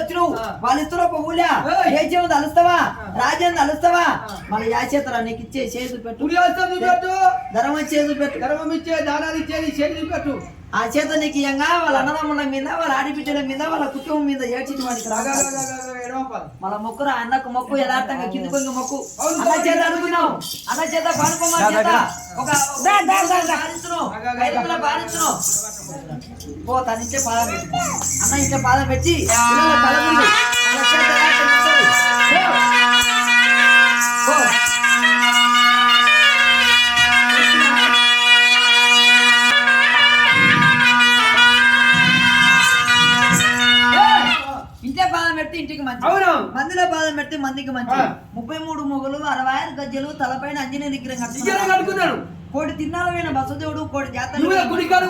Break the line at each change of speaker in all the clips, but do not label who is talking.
వచ్చినావు వాళ్ళు ఇస్తున్న ఒక ఊళ్ళా దేశం తలుస్తావా రాజ్యం తలుస్తావా మన యాచేతరా నీకు ఇచ్చే చేదు పెట్టు ధర్మం చేదు పెట్టు
ధర్మం ఇచ్చే దానాలు ఇచ్చేది చేతి పెట్టు
ఆ చేత నీకు ఇయంగా వాళ్ళ అన్నదమ్ముల మీద వాళ్ళ ఆడిపిట్టల మీద వాళ్ళ కుటుంబం మీద ఏడ్చిన వాడికి రాగా మన మొక్కురా అన్నకు మొక్కు యథార్థంగా కింది కొంగి మొక్కు అన్న చేత అనుకున్నావు అన్న చేత పాడుకోమని చేత ఒక బాధించును ఓ తన ఇచ్చే పాదం పెట్టి అన్న ఇచ్చే పాదం పెట్టి ఇంటికి మంచి మందిలో బాధ పెడితే మందికి మంచి 33 మొగలు 60 గజ్జలు తలపైన అంజనే విగ్రహం కట్టుకున్నాడు కోటి తిన్నాలమైన బసదేవుడు కోటి జాతరన్నింటికాడ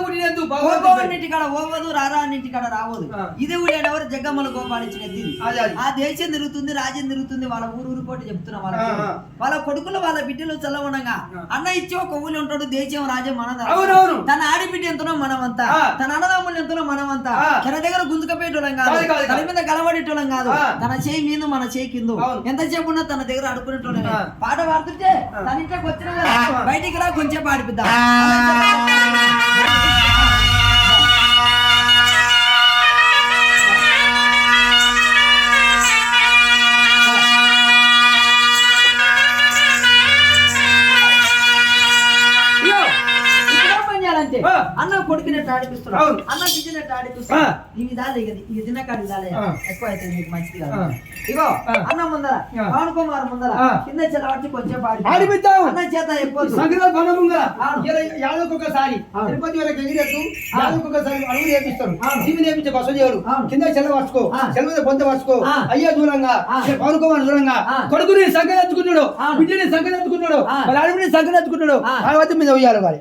ఓవదు రారా అన్నింటికాడ రావదు ఇది ఊళ్ళేనెవరు జగ్గమ్మల గోపాలించినది ఆ దేశం తిరుగుతుంది రాజ్యం తిరుగుతుంది వాళ్ళ ఊరు కోటి చెప్తున్నా వాళ్ళ కొడుకులు వాళ్ళ బిడ్డలు చల్లవనంగా అన్న ఇచ్చి ఒక ఊళ్ళో ఉంటాడు దేశం రాజ్యం మనదా తన ఆడిబిడ్డ ఎంతనో మనమంతా తన అన్నదమ్ములు ఎంతనో మనమంతా తన దగ్గర గుంజుకపోయేటోళ్ళం కాదు తన మీద గలబడేటోళ్ళం కాదు తన చేయి మీద మన చేయి కింద ఎంతసేపు ఉన్నా తన దగ్గర అడుకునేటోళ్ళం పాట పాడుతుంటే తన ఇంట్లోకి వచ్చిన బయటికి రా కొంచెం పాడిపిద్దాం అన్న కొడుకునేట్టు ఆడిపిస్తున్నాడు అన్న బిడ్డనట్టు ఆడిపిస్తున్నాడు ఈ విధాలు ఇక తినకాడి విధాలే ఎక్కువ అయితే మీకు మంచిది కదా ఇగో అన్న ముందర పవన్ కుమార్ ముందర కింద చెలవచ్చి కొంచెం ఆడిపిద్దాం అన్న చేత
ఒకసారి తిరుపతి వరకు ఎగిరేస్తూ ఒకసారి అడుగు నేర్పిస్తారు జీవి నేర్పించే బస్సు చేయడు కింద చెల్ల పరుచుకో చెల్ల మీద పొంత పరుచుకో అయ్యా దూరంగా పవన్ కుమార్ దూరంగా కొడుకుని సంఖ్య ఎత్తుకున్నాడు బిడ్డని సంఖ్య ఎత్తుకున్నాడు వాళ్ళ అడుగుని సంఖ్య ఎత్తుకున్నాడు ఆ వద్ద మీద ఉయ్యాలి వారి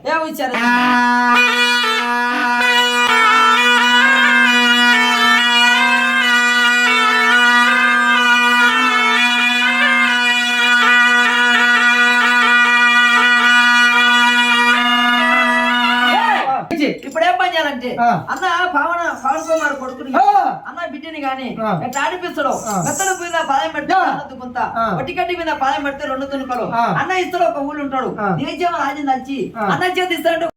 ఇప్పుడేం పని చేయాలంటే అన్న పవన్ కుమార్ కొడుకుని అన్న బిడ్డని గాని ఎట్లా ఆడిపిస్తాడు మెత్తల మీద పాదం పెడితే కొంత ఒట్టికట్టి మీద పాదం పెడితే 2 తునుకలు అన్న ఇస్తాడు ఒక ఊళ్ళు ఉంటాడు దేశం రాజ్యం నచ్చి అన్న చేతి ఇస్తాడు